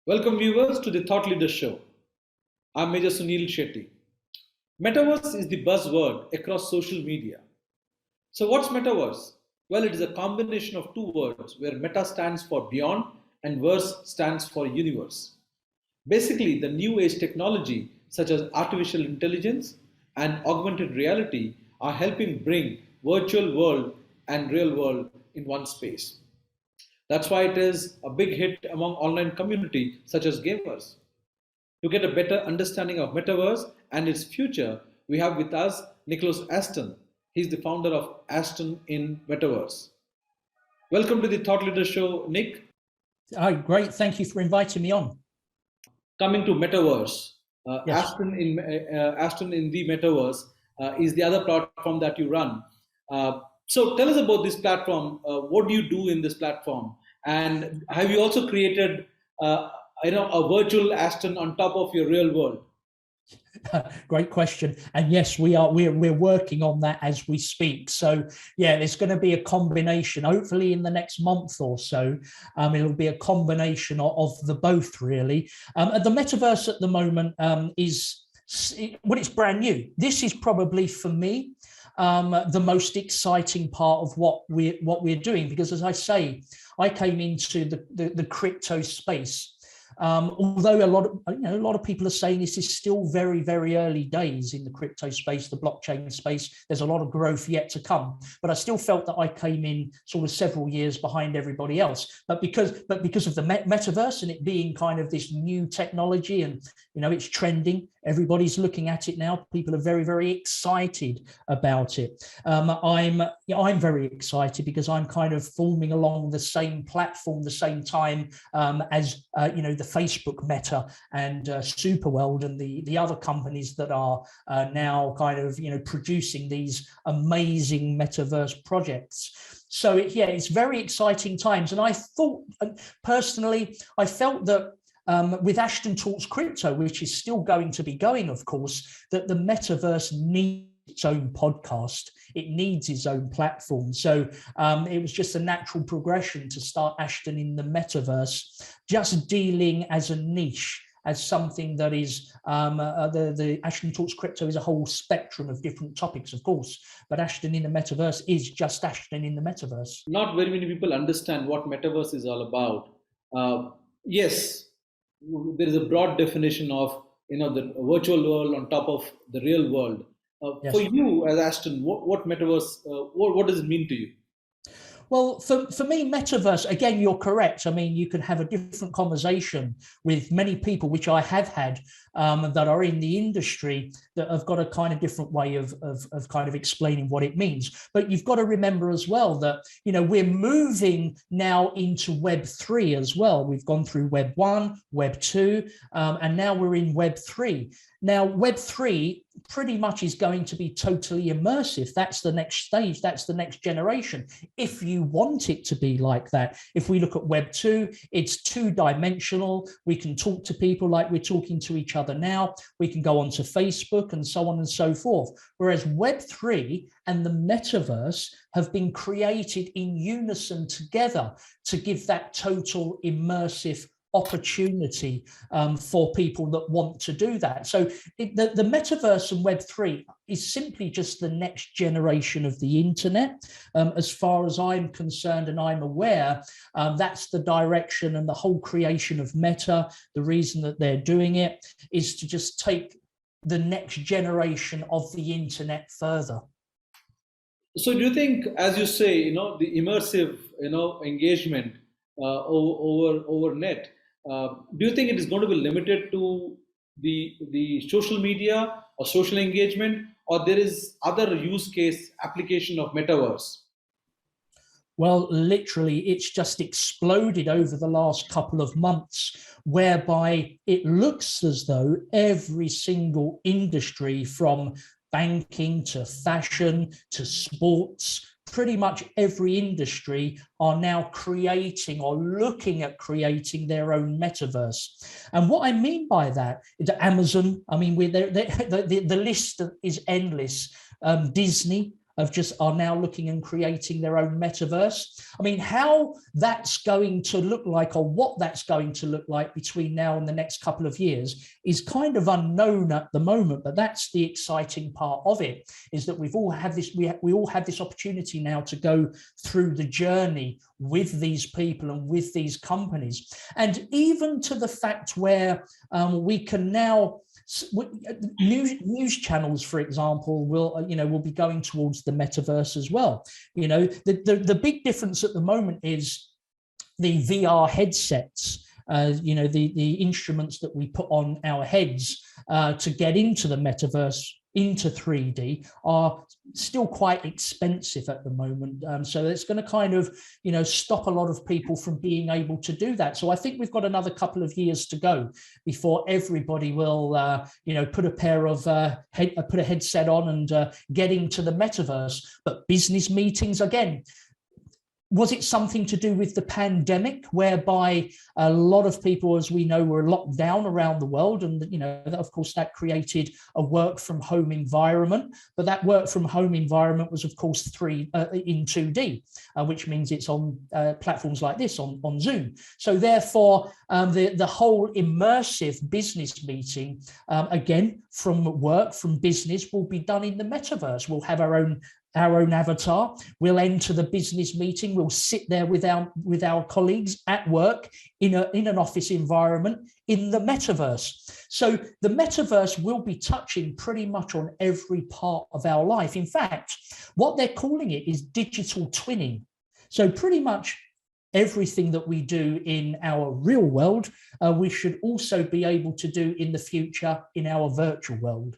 Welcome viewers to the Thought Leader Show. I'm Major Sunil Shetty. Metaverse is the buzzword across social media. So what's metaverse? Well, it is a combination of two words where meta stands for beyond and verse stands for universe. Basically, the new age technology such as artificial intelligence and augmented reality are helping bring virtual world and real world in one space. That's why it is a big hit among online community such as gamers. To get a better understanding of metaverse and its future, we have with us Nicholas Ashton. He's the founder of Ashton in Metaverse. Welcome to the Thought Leader Show, Nick. Oh, great. Thank you for inviting me on. Coming to Metaverse, Yes. Ashton in the Metaverse is the other platform that you run. So tell us about this platform. What do you do in this platform? And have you also created, a virtual Ashton on top of your real world? Great question. And yes, we're working on that as we speak. So yeah, there's going to be a combination, hopefully in the next month or so. It'll be a combination of the both, really. The metaverse at the moment it's brand new. This is probably, for me, the most exciting part of what we're doing, because as I say, I came into the crypto space. Although a lot of people are saying this is still very, very early days in the crypto space, the blockchain space. There's a lot of growth yet to come, but I still felt that I came in sort of several years behind everybody else. But because of the metaverse and it being kind of this new technology, and it's trending, everybody's looking at it now. People are very, very excited about it. I'm very excited because I'm kind of forming along the same platform, the same time as the Facebook Meta and Superworld and the other companies that are now kind of producing these amazing metaverse projects. So it's very exciting times. And I thought personally, I felt that with Ashton Talks Crypto, which is still going to be going, of course, that the metaverse needs its own podcast. It needs its own platform. So it was just a natural progression to start Ashton in the Metaverse, just dealing as a niche, as something that is the Ashton Talks Crypto is a whole spectrum of different topics, of course, but Ashton in the Metaverse is just Ashton in the Metaverse. Not very many people understand what Metaverse is all about. Yes, there is a broad definition of the virtual world on top of the real world. Yes. For you as Ashton, what metaverse? What does it mean to you? Well, for me, metaverse, again, you're correct. I mean, you can have a different conversation with many people, which I have had, that are in the industry that have got a kind of different way of kind of explaining what it means. But you've got to remember as well that, we're moving now into Web 3 as well. We've gone through Web 1, Web 2, and now we're in Web 3. Now, Web 3 pretty much is going to be totally immersive. That's the next stage. That's the next generation. If you want it to be like that. If we look at Web 2, it's two-dimensional. We can talk to people like we're talking to each other now. We can go onto Facebook and so on and so forth. Whereas Web 3 and the metaverse have been created in unison together to give that total immersive opportunity for people that want to do that. So the metaverse and Web3 is simply just the next generation of the internet. As far as I'm concerned and I'm aware, that's the direction, and the whole creation of Meta, the reason that they're doing it is to just take the next generation of the internet further. So do you think, as you say, the immersive, engagement over net, do you think it is going to be limited to the social media or social engagement, or there is other use case application of metaverse? Well, literally, it's just exploded over the last couple of months, whereby it looks as though every single industry, from banking to fashion to sports, pretty much every industry are now creating or looking at creating their own metaverse. And what I mean by that is that Amazon, I mean, the list is endless. Disney, are now looking and creating their own metaverse. I mean, how that's going to look like, or what that's going to look like between now and the next couple of years, is kind of unknown at the moment. But that's the exciting part of it, is that we all have this opportunity now to go through the journey with these people and with these companies, and even to the fact where we can now. News channels, for example, will be going towards the metaverse as well. The big difference at the moment is the VR headsets. The instruments that we put on our heads to get into the metaverse, into 3D, are still quite expensive at the moment. So it's going to kind of, stop a lot of people from being able to do that. So I think we've got another couple of years to go before everybody will, put a headset on and get into the metaverse. But business meetings, again, was it something to do with the pandemic, whereby a lot of people, as we know, were locked down around the world? And, of course, that created a work from home environment. But that work from home environment was, of course, in 2D, which means it's on platforms like this, on Zoom. So therefore, the whole immersive business meeting, again, from work, from business, will be done in the metaverse. We'll have our own avatar. We'll enter the business meeting. We'll sit there with our colleagues at work in an office environment in the metaverse. So the metaverse will be touching pretty much on every part of our life. In fact, what they're calling it is digital twinning. So pretty much everything that we do in our real world, we should also be able to do in the future in our virtual world.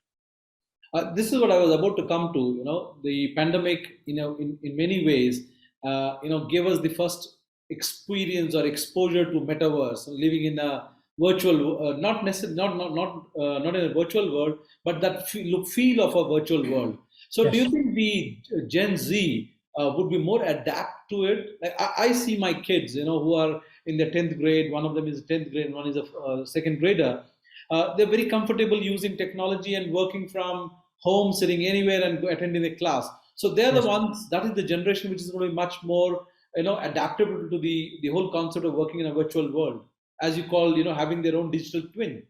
This is what I was about to come to. The pandemic, in many ways, gave us the first experience or exposure to metaverse, living in a virtual, not necessarily, not in a virtual world, but that feel of a virtual world. So, yes. Do you think the Gen Z would be more adapt to it? Like I see my kids, who are in the 10th grade. One of them is 10th grade, one is a second grader. They're very comfortable using technology and working from home, sitting anywhere and attending a class. So they're the ones, that is the generation which is going to be much more, adaptable to the whole concept of working in a virtual world, as you call, having their own digital twin.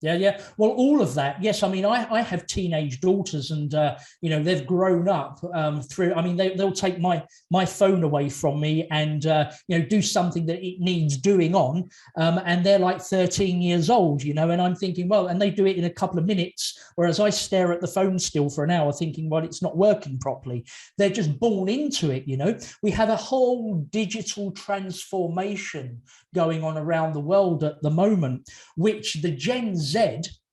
Yeah. Well, all of that. Yes. I mean, I have teenage daughters, and they've grown up through. I mean, they'll take my phone away from me and do something that it needs doing on, and they're like 13 years old, and I'm thinking, well, and they do it in a couple of minutes, whereas I stare at the phone still for an hour, thinking, well, it's not working properly. They're just born into it. We have a whole digital transformation going on around the world at the moment, which the Gen Z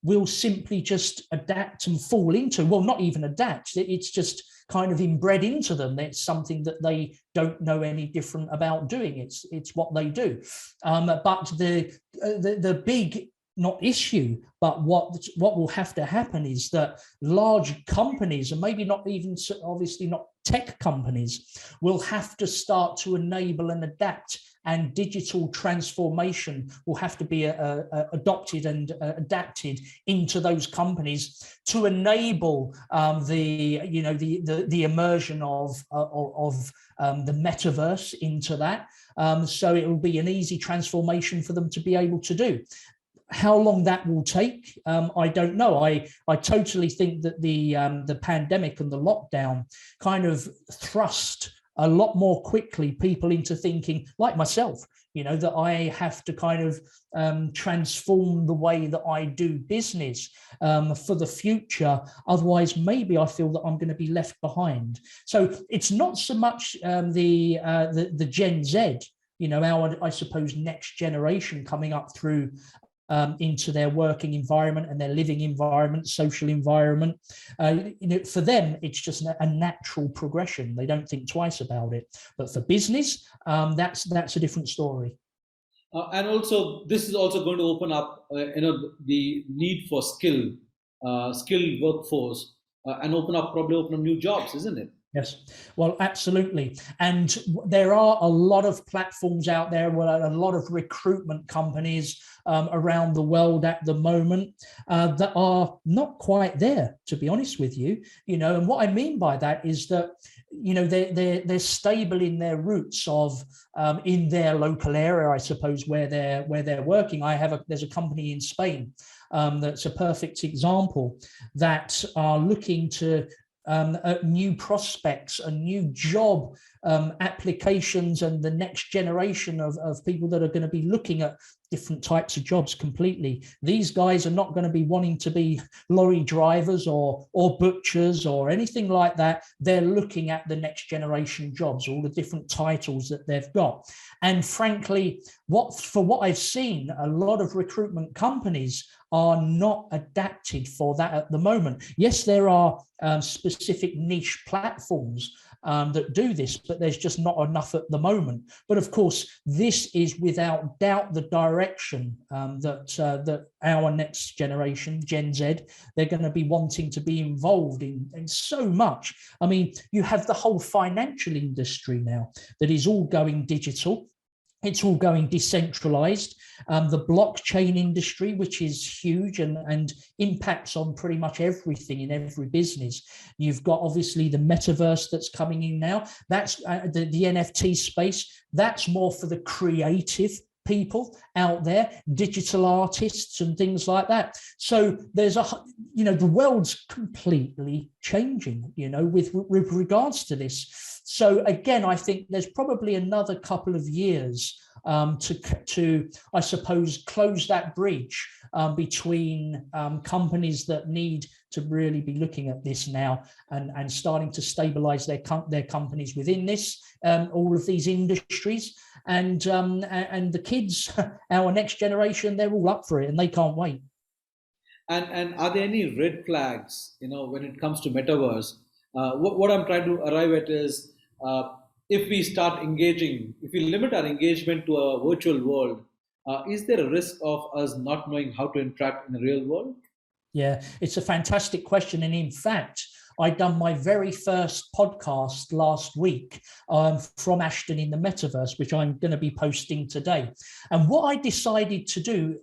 will simply just adapt and fall into. Well, not even adapt, it's just kind of inbred into them. It's something that they don't know any different about doing. It's what they do. But the big, not issue, but what will have to happen is that large companies, and maybe not even, obviously not tech companies, will have to start to enable and adapt, and digital transformation will have to be adopted and adapted into those companies to enable the immersion of the metaverse into that. So it will be an easy transformation for them to be able to do. How long that will take, I don't know. I totally think that the pandemic and the lockdown kind of thrust a lot more quickly people into thinking, like myself, that I have to kind of transform the way that I do business for the future. Otherwise, maybe I feel that I'm going to be left behind. So it's not so much the Gen Z, our, I suppose, next generation coming up through into their working environment and their living environment, social environment. For them, it's just a natural progression. They don't think twice about it. But for business, that's a different story. And also, this is also going to open up, the need for skilled workforce, and probably open up new jobs, isn't it? Yes, well, absolutely. And there are a lot of platforms out there, a lot of recruitment companies around the world at the moment that are not quite there, to be honest with you. And what I mean by that is that, they're stable in their roots of in their local area, I suppose, where they're working. There's a company in Spain that's a perfect example that are looking to at new prospects and new job applications and the next generation of people that are going to be looking at different types of jobs completely. These guys are not going to be wanting to be lorry drivers or butchers or anything like that. They're looking at the next generation jobs, all the different titles that they've got. And frankly, for what I've seen, a lot of recruitment companies are not adapted for that at the moment. Yes, there are specific niche platforms that do this, but there's just not enough at the moment. But of course, this is without doubt the direction that our next generation, Gen Z, they're going to be wanting to be involved in so much. I mean, you have the whole financial industry now that is all going digital. It's all going decentralized. The blockchain industry, which is huge and impacts on pretty much everything in every business. You've got obviously the metaverse that's coming in now. That's the NFT space. That's more for the creative people out there, digital artists and things like that. So there's the world's completely changing, with regards to this. So again, I think there's probably another couple of years to I suppose, close that bridge between companies that need to really be looking at this now and starting to stabilize their companies within this, all of these industries. And the kids, our next generation, they're all up for it and they can't wait. And are there any red flags, when it comes to metaverse? What I'm trying to arrive at is, if we start engaging, if we limit our engagement to a virtual world, is there a risk of us not knowing how to interact in the real world? Yeah, it's a fantastic question. And in fact, I'd done my very first podcast last week from Ashton in the metaverse, which I'm going to be posting today. And what I decided to do,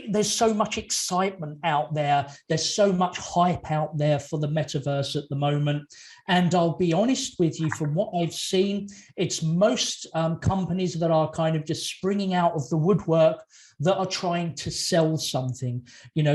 there's so much excitement out there. There's so much hype out there for the metaverse at the moment. And I'll be honest with you, from what I've seen, it's most companies that are kind of just springing out of the woodwork that are trying to sell something.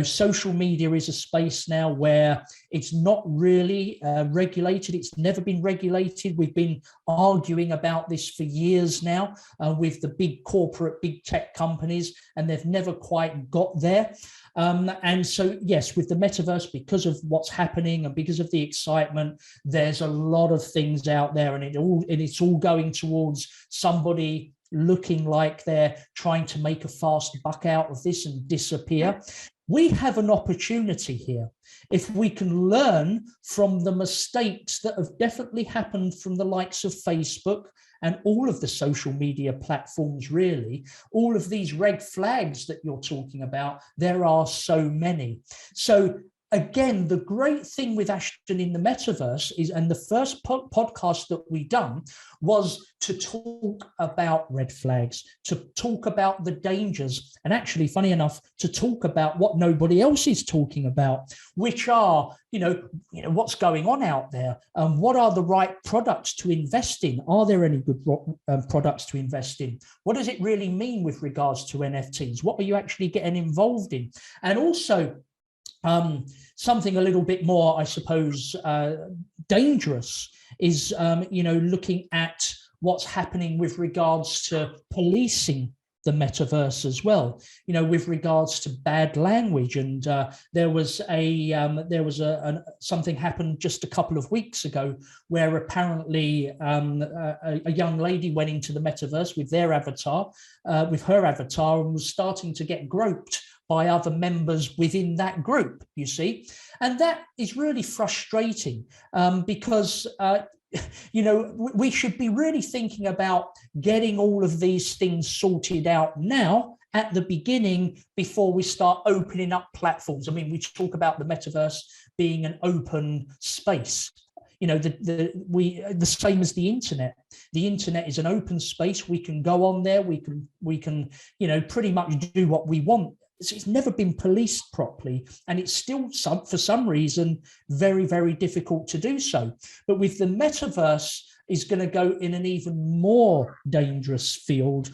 Social media is a space now where it's not really regulated. It's never been regulated. We've been arguing about this for years now with the big corporate, big tech companies, and they've never quite got there. And so, yes, with the metaverse, because of what's happening and because of the excitement, there's a lot of things out there, and it's all going towards somebody looking like they're trying to make a fast buck out of this and disappear. We have an opportunity here. If we can learn from the mistakes that have definitely happened from the likes of Facebook and all of the social media platforms, really, all of these red flags that you're talking about, there are so many. So again, the great thing with Ashton in the metaverse is, and the first podcast that we done was to talk about red flags, to talk about the dangers, and actually, funny enough, to talk about what nobody else is talking about, which are, what's going on out there, and what are the right products to invest in? Are there any good products to invest in? What does it really mean with regards to NFTs? What are you actually getting involved in? And also, something a little bit more, I suppose, dangerous is, looking at what's happening with regards to policing the metaverse as well, with regards to bad language. And there was something happened just a couple of weeks ago where apparently a young lady went into the metaverse with her avatar, and was starting to get groped by other members within that group, you see. And that is really frustrating because, we should be really thinking about getting all of these things sorted out now at the beginning before we start opening up platforms. I mean, we talk about the metaverse being an open space. the same as the internet. The internet is an open space. We can go on there. We can pretty much do what we want. It's never been policed properly, and it's still for some reason very, very difficult to do so. But with the metaverse, is going to go in an even more dangerous field,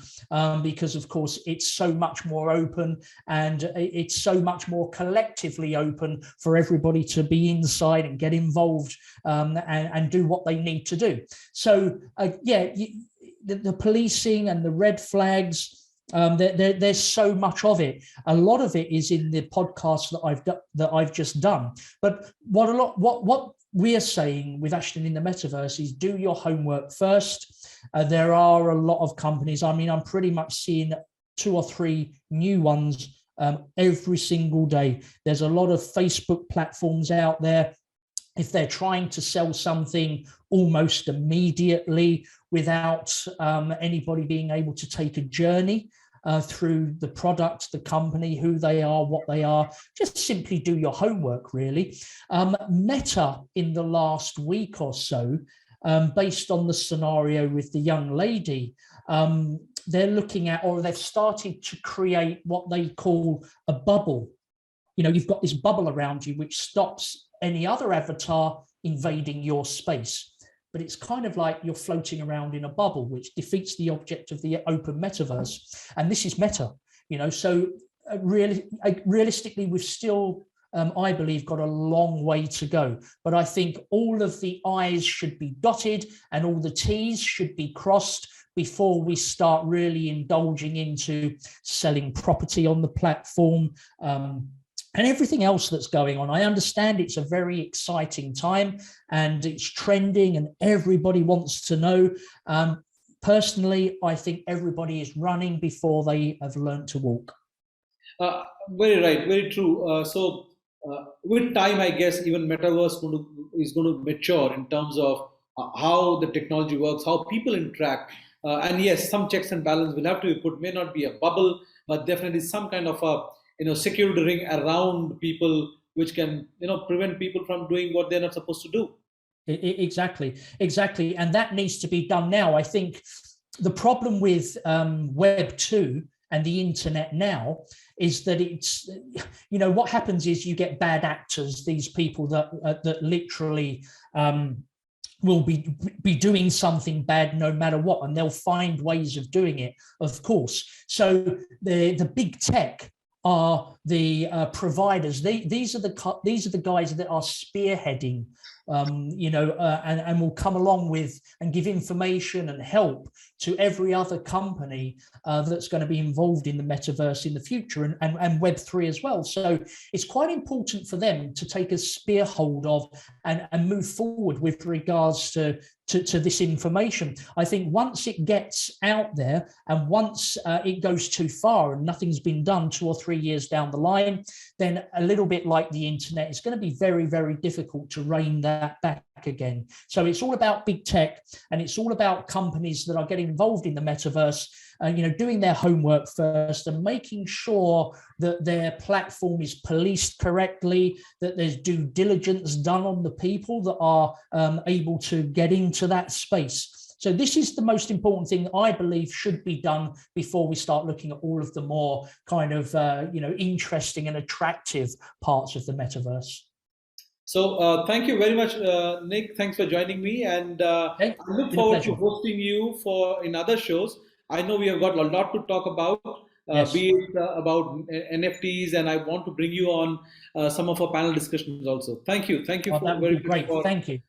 because of course it's so much more open, and it's so much more collectively open for everybody to be inside and get involved, and do what they need to do. So the policing and the red flags, there's so much of it. A lot of it is in the podcast that I've just done. But what we're saying with Ashton in the Metaverse is do your homework first. There are a lot of companies. I mean, I'm pretty much seeing 2 or 3 new ones every single day. There's a lot of Facebook platforms out there. If they're trying to sell something almost immediately without anybody being able to take a journey through the product, the company, who they are, what they are, just simply do your homework, really. Meta, in the last week or so, based on the scenario with the young lady, they're looking at, or they've started to create what they call a bubble. You've got this bubble around you which stops any other avatar invading your space. But it's kind of like you're floating around in a bubble, which defeats the object of the open metaverse. And this is Meta, so realistically, we've still, I believe, got a long way to go. But I think all of the I's should be dotted and all the T's should be crossed before we start really indulging into selling property on the platform, and everything else that's going on. I understand it's a very exciting time and it's trending and everybody wants to know. Personally, I think everybody is running before they have learned to walk. Very right, very true. So with time, I guess even metaverse is going to mature in terms of how the technology works, how people interact. And yes, some checks and balance will have to be put. May not be a bubble, but definitely some kind of a security ring around people, which can prevent people from doing what they're not supposed to do. Exactly, and that needs to be done now. I think the problem with Web 2 and the internet now is that it's, what happens is you get bad actors, these people that literally will be doing something bad no matter what, and they'll find ways of doing it, of course. So the big tech are the providers. These are the guys that are spearheading, and will come along with and give information and help to every other company that's going to be involved in the metaverse in the future, and Web3 as well. So it's quite important for them to take a spear hold of and move forward with regards to this information. I think once it gets out there and once it goes too far and nothing's been done 2 or 3 years down the line, then a little bit like the internet, it's going to be very, very difficult to rein that back again. So it's all about big tech, and it's all about companies that are getting involved in the metaverse, doing their homework first and making sure that their platform is policed correctly, that there's due diligence done on the people that are able to get into that space. So this is the most important thing that I believe should be done before we start looking at all of the more kind of, interesting and attractive parts of the metaverse. So thank you very much, Nick. Thanks for joining me. And I look forward to hosting you in other shows. I know we have got a lot to talk about, yes, be it about NFTs, and I want to bring you on some of our panel discussions also. Thank you. Thank you. That would be great. Thank you.